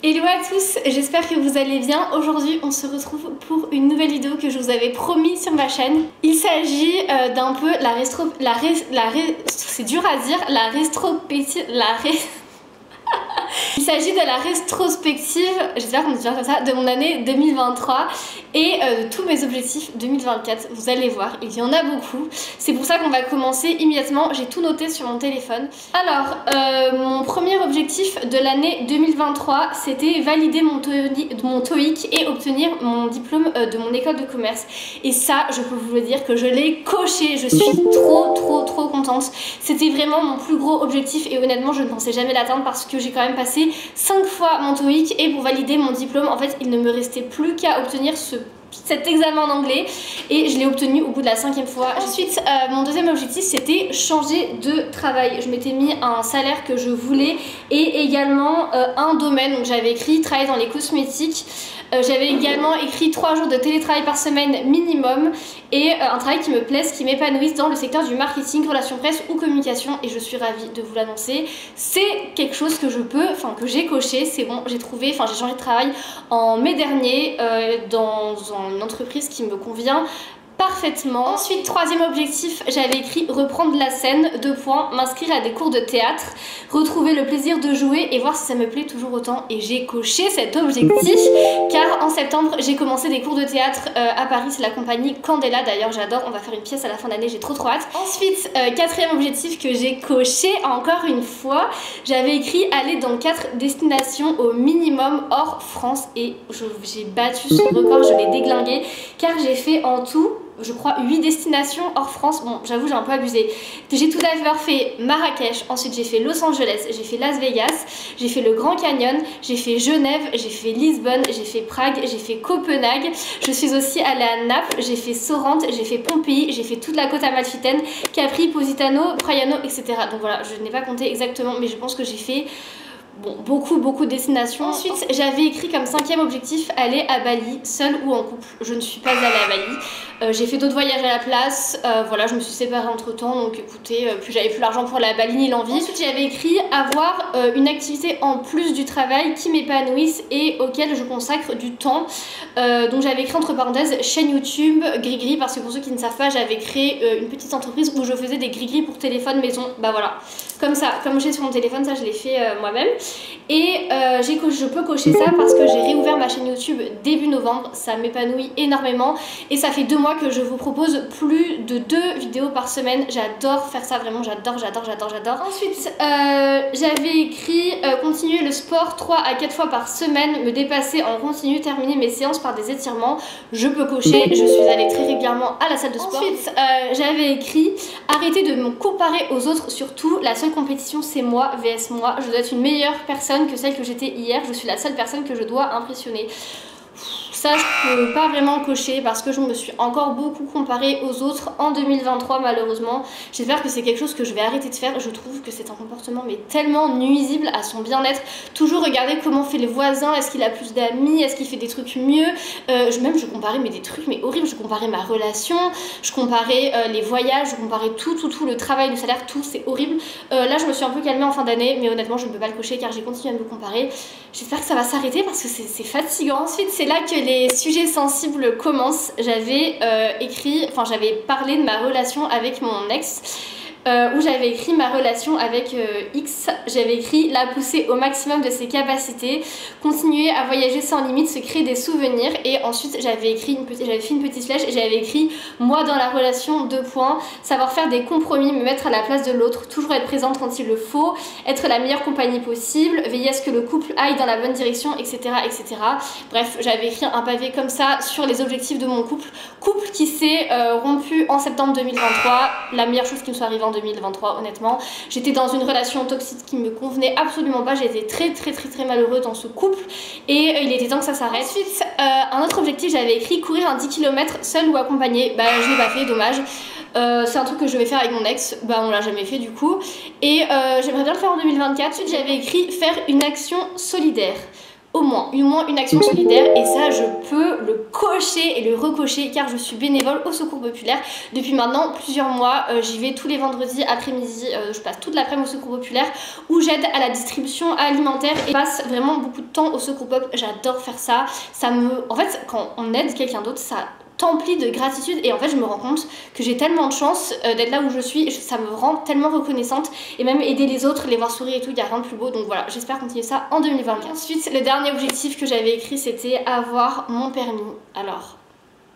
Hello à tous, j'espère que vous allez bien. Aujourd'hui on se retrouve pour une nouvelle vidéo que je vous avais promis sur ma chaîne. Il s'agit d'un peu c'est dur à dire, il s'agit de la rétrospective, j'espère qu'on dit bien comme ça, de mon année 2023 et de tous mes objectifs 2024. Vous allez voir, il y en a beaucoup. C'est pour ça qu'on va commencer immédiatement. J'ai tout noté sur mon téléphone. Alors, mon premier objectif de l'année 2023, c'était valider mon TOEIC et obtenir mon diplôme de mon école de commerce. Et ça, je peux vous le dire que je l'ai coché. Je suis trop contente. C'était vraiment mon plus gros objectif et honnêtement, je ne pensais jamais l'atteindre parce que j'ai quand même passé 5 fois mon TOEIC et pour valider mon diplôme, en fait, il ne me restait plus qu'à obtenir cet examen en anglais et je l'ai obtenu au bout de la 5e fois. Ensuite, mon deuxième objectif, c'était changer de travail. Je m'étais mis un salaire que je voulais et également un domaine. Donc j'avais écrit travailler dans les cosmétiques. J'avais également écrit 3 jours de télétravail par semaine minimum et un travail qui me plaise, qui m'épanouisse dans le secteur du marketing, relations presse ou communication et je suis ravie de vous l'annoncer. C'est quelque chose que que j'ai coché, c'est bon, j'ai changé de travail en mai dernier dans une entreprise qui me convient parfaitement. Ensuite, troisième objectif, j'avais écrit reprendre la scène, 2 points, m'inscrire à des cours de théâtre, retrouver le plaisir de jouer et voir si ça me plaît toujours autant. Et j'ai coché cet objectif car en septembre, j'ai commencé des cours de théâtre à Paris, c'est la compagnie Candela, d'ailleurs j'adore, on va faire une pièce à la fin d'année, j'ai trop hâte. Ensuite, quatrième objectif que j'ai coché encore une fois, j'avais écrit aller dans 4 destinations au minimum hors France et j'ai battu ce record, je l'ai déglingué car j'ai fait en tout, je crois 8 destinations hors France. Bon, j'avoue, j'ai un peu abusé. J'ai tout d'abord fait Marrakech, ensuite j'ai fait Los Angeles, j'ai fait Las Vegas, j'ai fait le Grand Canyon, j'ai fait Genève, j'ai fait Lisbonne, j'ai fait Prague, j'ai fait Copenhague. Je suis aussi allée à Naples, j'ai fait Sorrente, j'ai fait Pompéi, j'ai fait toute la côte amalfitaine, Capri, Positano, Praiano, etc. Donc voilà, je n'ai pas compté exactement, mais je pense que j'ai fait beaucoup de destinations. Ensuite, j'avais écrit comme 5e objectif aller à Bali, seule ou en couple. Je ne suis pas allée à Bali. J'ai fait d'autres voyages à la place. Voilà, je me suis séparée entre temps, donc écoutez, puis j'avais plus l'argent pour aller à Bali ni l'envie. Ensuite, j'avais écrit avoir une activité en plus du travail qui m'épanouisse et auquel je consacre du temps. Donc j'avais écrit entre parenthèses chaîne YouTube, Grigri, parce que pour ceux qui ne savent pas, j'avais créé une petite entreprise où je faisais des Grigri pour téléphone maison. Bah voilà, comme ça, comme j'ai sur mon téléphone, ça je l'ai fait moi-même. Et je peux cocher ça parce que j'ai réouvert ma chaîne YouTube début novembre, ça m'épanouit énormément et ça fait 2 mois que je vous propose plus de 2 vidéos par semaine. J'adore faire ça, vraiment j'adore. Ensuite j'avais écrit continuer le sport 3 à 4 fois par semaine, me dépasser en continu, terminer mes séances par des étirements. Je peux cocher, je suis allée très régulièrement à la salle de sport. Ensuite j'avais écrit arrêter de me comparer aux autres, surtout la seule compétition c'est moi vs moi. Je dois être une meilleure personne que celle que j'étais hier, je suis la seule personne que je dois impressionner. Ça je peux pas vraiment cocher parce que je me suis encore beaucoup comparée aux autres en 2023 malheureusement. J'espère que c'est quelque chose que je vais arrêter de faire. Je trouve que c'est un comportement mais tellement nuisible à son bien-être. Toujours regarder comment fait les voisins, est-ce qu'il a plus d'amis, est-ce qu'il fait des trucs mieux. Même je comparais mais des trucs mais horribles. Je comparais ma relation, je comparais les voyages, je comparais tout, le travail, le salaire, tout, c'est horrible. Là je me suis un peu calmée en fin d'année mais honnêtement je ne peux pas le cocher car j'ai continué à me comparer. J'espère que ça va s'arrêter parce que c'est fatigant. Ensuite c'est là que les sujets sensibles commencent. J'avais j'avais parlé de ma relation avec mon ex. Où j'avais écrit ma relation avec X, j'avais écrit la pousser au maximum de ses capacités, continuer à voyager sans limite, se créer des souvenirs et ensuite j'avais fait une petite flèche et j'avais écrit moi dans la relation 2 points, savoir faire des compromis, me mettre à la place de l'autre, toujours être présente quand il le faut, être la meilleure compagnie possible, veiller à ce que le couple aille dans la bonne direction, etc. Bref, j'avais écrit un pavé comme ça sur les objectifs de mon couple qui s'est rompu en septembre 2023, la meilleure chose qui me soit arrivée en 2023 honnêtement. J'étais dans une relation toxique qui me convenait absolument pas, j'étais très malheureuse dans ce couple et il était temps que ça s'arrête. Ensuite un autre objectif, j'avais écrit courir un 10 km seul ou accompagné. Bah je l'ai pas fait, dommage. C'est un truc que je vais faire avec mon ex, bah on l'a jamais fait du coup et j'aimerais bien le faire en 2024. Ensuite j'avais écrit faire une action solidaire. au moins une action solidaire, et ça je peux le cocher et le recocher car je suis bénévole au Secours Populaire depuis maintenant plusieurs mois. J'y vais tous les vendredis après-midi, je passe toute l'après-midi au Secours Populaire où j'aide à la distribution alimentaire et je passe vraiment beaucoup de temps au Secours Pop. J'adore faire ça, en fait quand on aide quelqu'un d'autre, ça t'emplit de gratitude, et en fait je me rends compte que j'ai tellement de chance d'être là où je suis, ça me rend tellement reconnaissante, et même aider les autres, les voir sourire et tout, il n'y a rien de plus beau, donc voilà, j'espère continuer ça en 2024. Ensuite, le dernier objectif que j'avais écrit, c'était avoir mon permis. Alors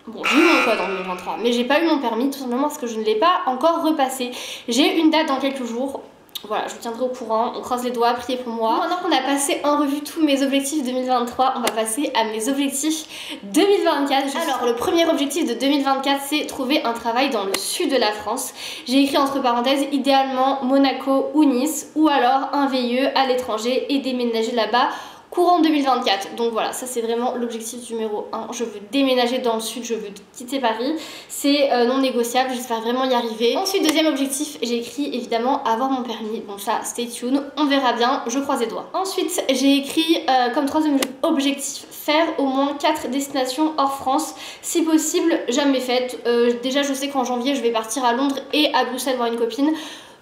bon, j'ai eu mon code en 2023, mais j'ai pas eu mon permis tout simplement parce que je ne l'ai pas encore repassé. J'ai une date dans quelques jours. Voilà, je vous tiendrai au courant, on croise les doigts, priez pour moi. Maintenant qu'on a passé en revue tous mes objectifs 2023, on va passer à mes objectifs 2024. Alors, le premier objectif de 2024, c'est trouver un travail dans le sud de la France. J'ai écrit entre parenthèses, idéalement Monaco ou Nice, ou alors un VIE à l'étranger et déménager là-bas courant 2024. Donc voilà, ça c'est vraiment l'objectif numéro 1. Je veux déménager dans le sud, je veux quitter Paris. C'est non négociable, j'espère vraiment y arriver. Ensuite, deuxième objectif, j'ai écrit évidemment avoir mon permis. Bon ça, stay tuned, on verra bien, je croise les doigts. Ensuite, j'ai écrit comme troisième objectif, faire au moins 4 destinations hors France. Si possible, jamais faites. Déjà, je sais qu'en janvier, je vais partir à Londres et à Bruxelles voir une copine.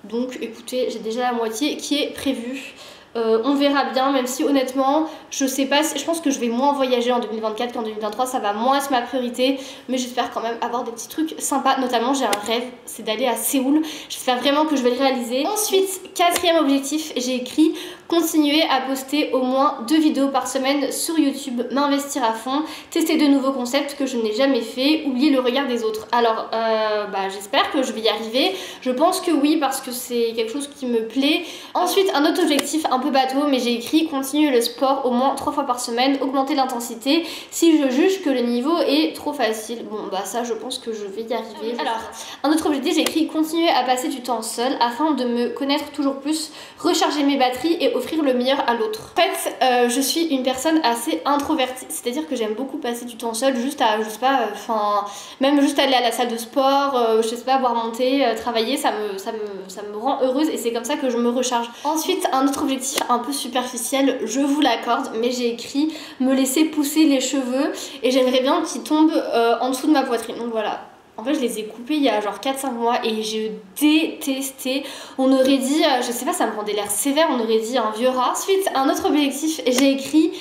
Donc écoutez, j'ai déjà la moitié qui est prévue. On verra bien, même si honnêtement je sais pas, je pense que je vais moins voyager en 2024 qu'en 2023, ça va moins être ma priorité, mais j'espère quand même avoir des petits trucs sympas. Notamment j'ai un rêve, c'est d'aller à Séoul, j'espère vraiment que je vais le réaliser. Ensuite, quatrième objectif, j'ai écrit continuer à poster au moins 2 vidéos par semaine sur YouTube, m'investir à fond, tester de nouveaux concepts que je n'ai jamais fait, oublier le regard des autres. Alors j'espère que je vais y arriver, je pense que oui parce que c'est quelque chose qui me plaît. Ensuite, un autre objectif un peu bateau, mais j'ai écrit continuer le sport au moins 3 fois par semaine, augmenter l'intensité si je juge que le niveau est trop facile. Bon bah ça je pense que je vais y arriver. Alors un autre objectif, j'ai écrit continuer à passer du temps seul afin de me connaître toujours plus, recharger mes batteries et offrir le meilleur à l'autre. En fait je suis une personne assez introvertie, c'est à dire que j'aime beaucoup passer du temps seul, juste à, je sais pas, même juste aller à la salle de sport, je sais pas, boire mon thé, travailler, ça me rend heureuse et c'est comme ça que je me recharge. Ensuite, un autre objectif un peu superficiel, je vous l'accorde, mais j'ai écrit me laisser pousser les cheveux et j'aimerais bien qu'ils tombent en dessous de ma poitrine. Donc voilà. En fait, je les ai coupés il y a genre 4-5 mois et j'ai détesté. On aurait dit, je sais pas, ça me rendait l'air sévère, on aurait dit un vieux rat. Ensuite, un autre objectif, j'ai écrit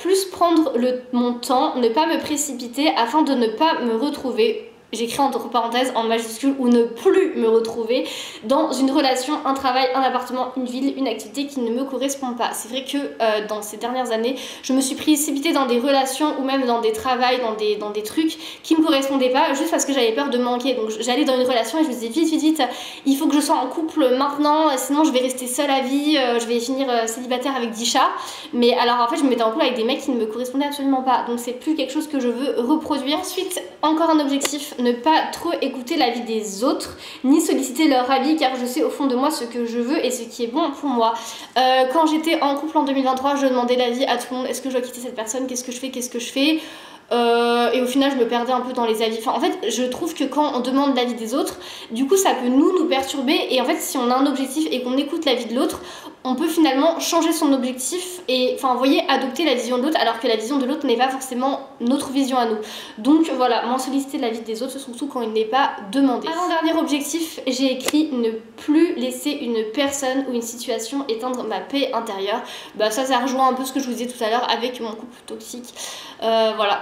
plus prendre mon temps, ne pas me précipiter afin de ne pas me retrouver. J'écris entre parenthèses en majuscule ou ne plus me retrouver dans une relation, un travail, un appartement, une ville, une activité qui ne me correspond pas. C'est vrai que dans ces dernières années, je me suis précipitée dans des relations ou même dans des travails, dans des trucs qui me correspondaient pas juste parce que j'avais peur de manquer. Donc j'allais dans une relation et je me disais vite, il faut que je sois en couple maintenant, sinon je vais rester seule à vie, je vais finir célibataire avec 10 chats. Mais alors en fait, je me mettais en couple avec des mecs qui ne me correspondaient absolument pas. Donc c'est plus quelque chose que je veux reproduire. Ensuite, encore un objectif, ne pas trop écouter l'avis des autres ni solliciter leur avis car je sais au fond de moi ce que je veux et ce qui est bon pour moi. Quand j'étais en couple en 2023, je demandais l'avis à tout le monde, est-ce que je dois quitter cette personne, qu'est-ce que je fais et au final je me perdais un peu dans les avis. Enfin, en fait je trouve que quand on demande l'avis des autres, du coup ça peut nous perturber, et en fait si on a un objectif et qu'on écoute l'avis de l'autre, on peut finalement changer son objectif et enfin vous voyez, adopter la vision de l'autre alors que la vision de l'autre n'est pas forcément notre vision à nous. Donc voilà, moins solliciter l'avis des autres, surtout quand il n'est pas demandé. Avant-dernier objectif, j'ai écrit ne plus laisser une personne ou une situation éteindre ma paix intérieure. Bah ça rejoint un peu ce que je vous disais tout à l'heure avec mon couple toxique. Voilà,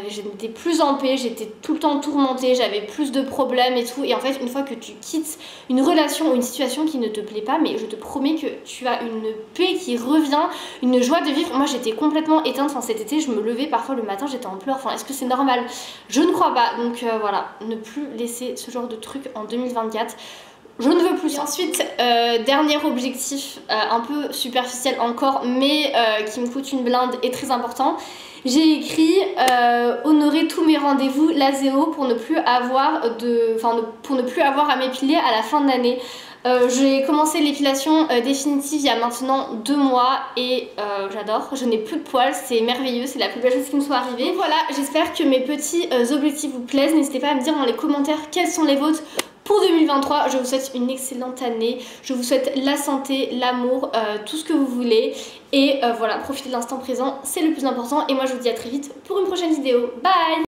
j'étais plus en paix, j'étais tout le temps tourmentée, j'avais plus de problèmes et tout, et en fait une fois que tu quittes une relation ou une situation qui ne te plaît pas, mais je te promets que tu as une paix qui revient, une joie de vivre. Moi j'étais complètement éteinte, enfin cet été je me levais parfois le matin, j'étais en pleurs, enfin est-ce que c'est normal? Je ne crois pas. Donc voilà, ne plus laisser ce genre de truc en 2024. Je ne veux plus. Et ensuite, dernier objectif, un peu superficiel encore, mais qui me coûte une blinde et très important. J'ai écrit honorer tous mes rendez-vous LASEO pour ne plus avoir pour ne plus avoir à m'épiler à la fin de l'année. J'ai commencé l'épilation définitive il y a maintenant 2 mois et j'adore, je n'ai plus de poils, c'est merveilleux, c'est la plus belle chose qui me soit arrivée. Donc voilà, j'espère que mes petits objectifs vous plaisent, n'hésitez pas à me dire dans les commentaires quels sont les vôtres pour 2023. Je vous souhaite une excellente année, je vous souhaite la santé, l'amour, tout ce que vous voulez. Et voilà, profitez de l'instant présent, c'est le plus important. Et moi je vous dis à très vite pour une prochaine vidéo. Bye!